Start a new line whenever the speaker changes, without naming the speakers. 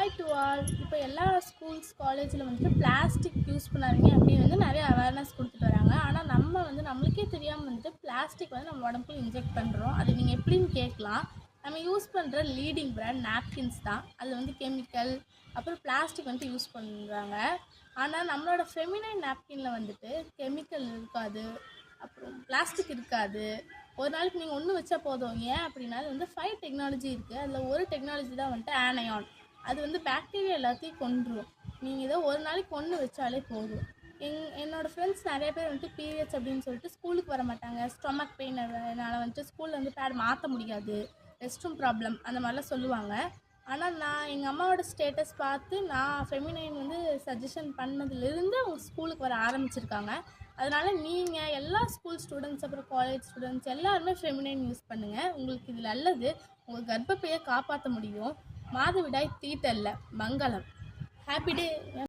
Hi to all. இப்போ எல்லா schools காலேஜில் வந்துட்டு பிளாஸ்டிக் யூஸ் பண்ணாதீங்க அப்படின்னு வந்து நிறைய அவேர்னஸ் கொடுத்துட்டு வராங்க. ஆனால் நம்ம வந்து நம்மளுக்கே தெரியாமல் வந்துட்டு பிளாஸ்டிக் வந்து நம்ம உடம்புக்குள்ள இன்ஜெக்ட் பண்ணுறோம். அது நீங்கள் எப்படின்னு கேட்கலாம். நம்ம யூஸ் பண்ணுற லீடிங் பிராண்ட் நாப்கின்ஸ் தான். அதில் வந்து கெமிக்கல் அப்புறம் பிளாஸ்டிக் வந்துட்டு யூஸ் பண்ணுறாங்க. ஆனால் நம்மளோட ஃபெமினைன் நாப்கினில் வந்துட்டு கெமிக்கல் இருக்காது, அப்புறம் பிளாஸ்டிக் இருக்காது. ஒரு நாளைக்கு நீங்கள் ஒன்று வச்சா போதும். ஏன் அப்படின்னா அது வந்து 5 டெக்னாலஜி இருக்குது. அதில் ஒரு டெக்னாலஜி தான் வந்துட்டு ஆனையான். அது வந்து பாக்டீரியா எல்லாத்தையும் கொன்றும். நீங்கள் இதை ஒரு நாளைக்கு ஒன்று வச்சாலே போதும். என்னோடய ஃப்ரெண்ட்ஸ் நிறைய பேர் வந்துட்டு பீரியட்ஸ் அப்படின்னு சொல்லிட்டு ஸ்கூலுக்கு வர மாட்டாங்க. ஸ்டொமக் பெயின் அதனால் வந்துட்டு ஸ்கூலில் வந்து பேட் மாற்ற முடியாது, ரெஸ்ட் ரூம் ப்ராப்ளம் அந்த மாதிரிலாம் சொல்லுவாங்க. ஆனால் நான் எங்கள் அம்மாவோட ஸ்டேட்டஸ் பார்த்து நான் ஃபெமினைன் வந்து சஜஷன் பண்ணதுலேருந்து அவங்க ஸ்கூலுக்கு வர ஆரம்பிச்சிருக்காங்க. அதனால் நீங்கள் எல்லா ஸ்கூல் ஸ்டூடெண்ட்ஸ் அப்புறம் காலேஜ் ஸ்டூடெண்ட்ஸ் எல்லாருமே ஃபெமினைன் யூஸ் பண்ணுங்கள். உங்களுக்கு இது நல்லது. உங்கள் கர்ப்பப்பையை காப்பாற்ற முடியும். மாதவிடாய் தீட்டல்ல மங்களம். Happy day.